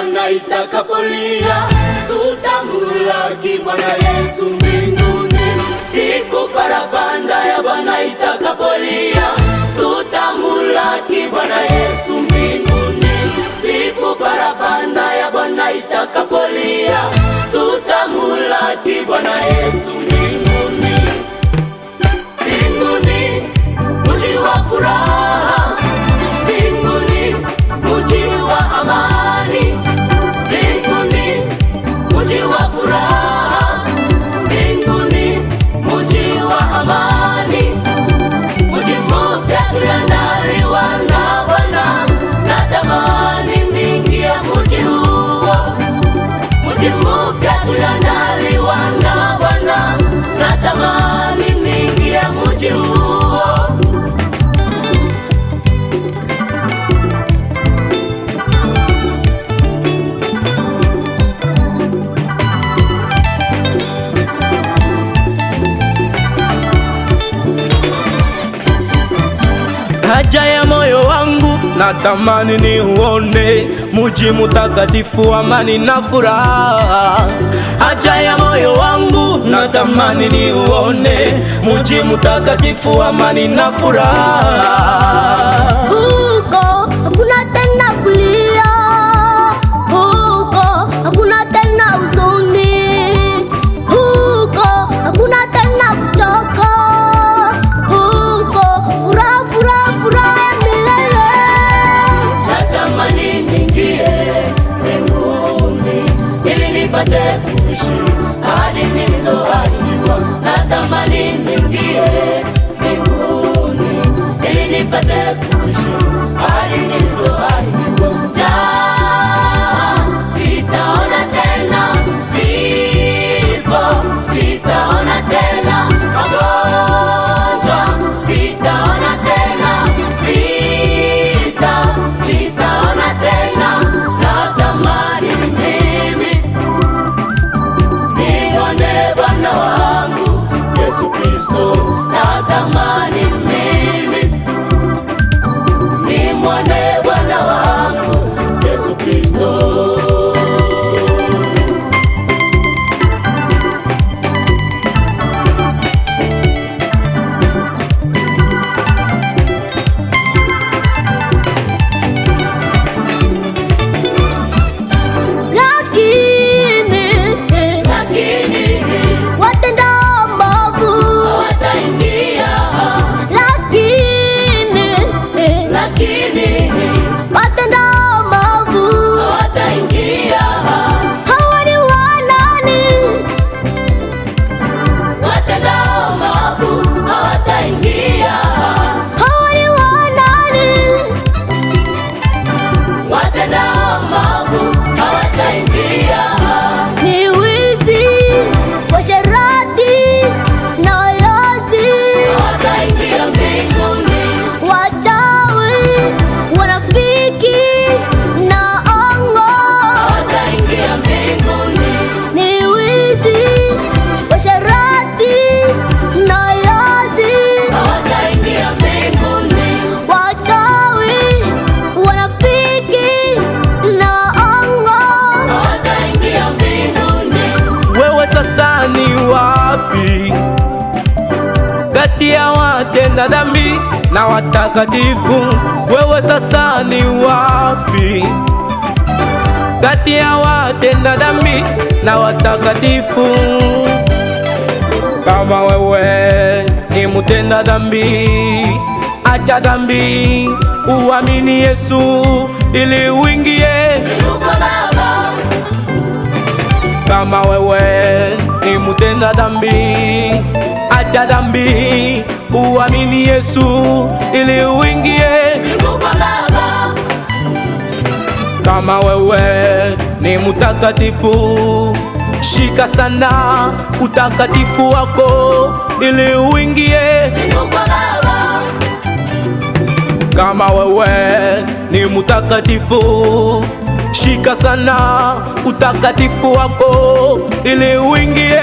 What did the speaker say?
Bwana itakapolia, tutamulaki Bwana Yesu mbinguni. Siku parapanda ya Bwana itakapolia, tutamulaki Bwana Yesu mbinguni. Siku parapanda ya Bwana itakapolia, tutamulaki Bwana Yesu mbinguni. Mbinguni mji wa furaha, mbinguni mji wa amani, mbinguni mji wa furaha, mbinguni mji wa amani. Mji mpya tuliandaliwa na Bwana, natamani niingie mji huo. Mji mpya tuliandaliwa na Bwana, natamani niingie mji huo. Haja ya moyo wangu natamani niuone mji mtakatifu, amani na furaha. Haja ya moyo wangu natamani niuone mji mtakatifu, amani na furaha. Huko hakuna tena kulia, huko hakuna tena huzuni, huko hakuna tena kuchoka, huko furaha, furaha, furaha ya milele. Natamani niingie mbinguni ili nipate kuishi ahadi nilizoahidiwa. Natamani niingie mbinguni ili nipate kuishi ahadi nilizoahidiwa. Sitaona tena vifo, sitaona tena magonjwa, sitaona tena vita, sitaona tena. Natamani mimi nione Bwana wangu Yesu Kristo. Natamani mimi nimwone Bwana wangu Yesu Kristo. Lakini Watenda maovu hawataingia, lakini watenda maovu hawataingia. hawa ni wanani? Watenda maovu hawataingia, Hawa ni wanani? watenda maovu hawataingia. Ni wizi, washerati na walozi, Hawataingia mbinguni, wachawi, wanafiki na ongo. hawataingia mbinguni, Ni wizi, washerati na walozi, hawataingia mbinguni, wachawi, wanafiki na ongo. hawataingia mbinguni. Wewe sasa ni wapi kati ya watenda dhambi na watakatifu? Wewe sasa ni wapi kati ya watenda dhambi na watakatifu? Kama wewe ni mtenda dhambi, acha dhambi, uamini Yesu ili uingie. Mungu Baba, Kama wewe ni mtenda dhambi, acha dhambi, uamini Yesu ili uingie. Mungu Baba, Kama wewe ni mtakatifu, shika sana utakatifu wako ili uingie. Mungu Baba, Kama wewe ni mtakatifu, shika sana utakatifu wako ili uingie.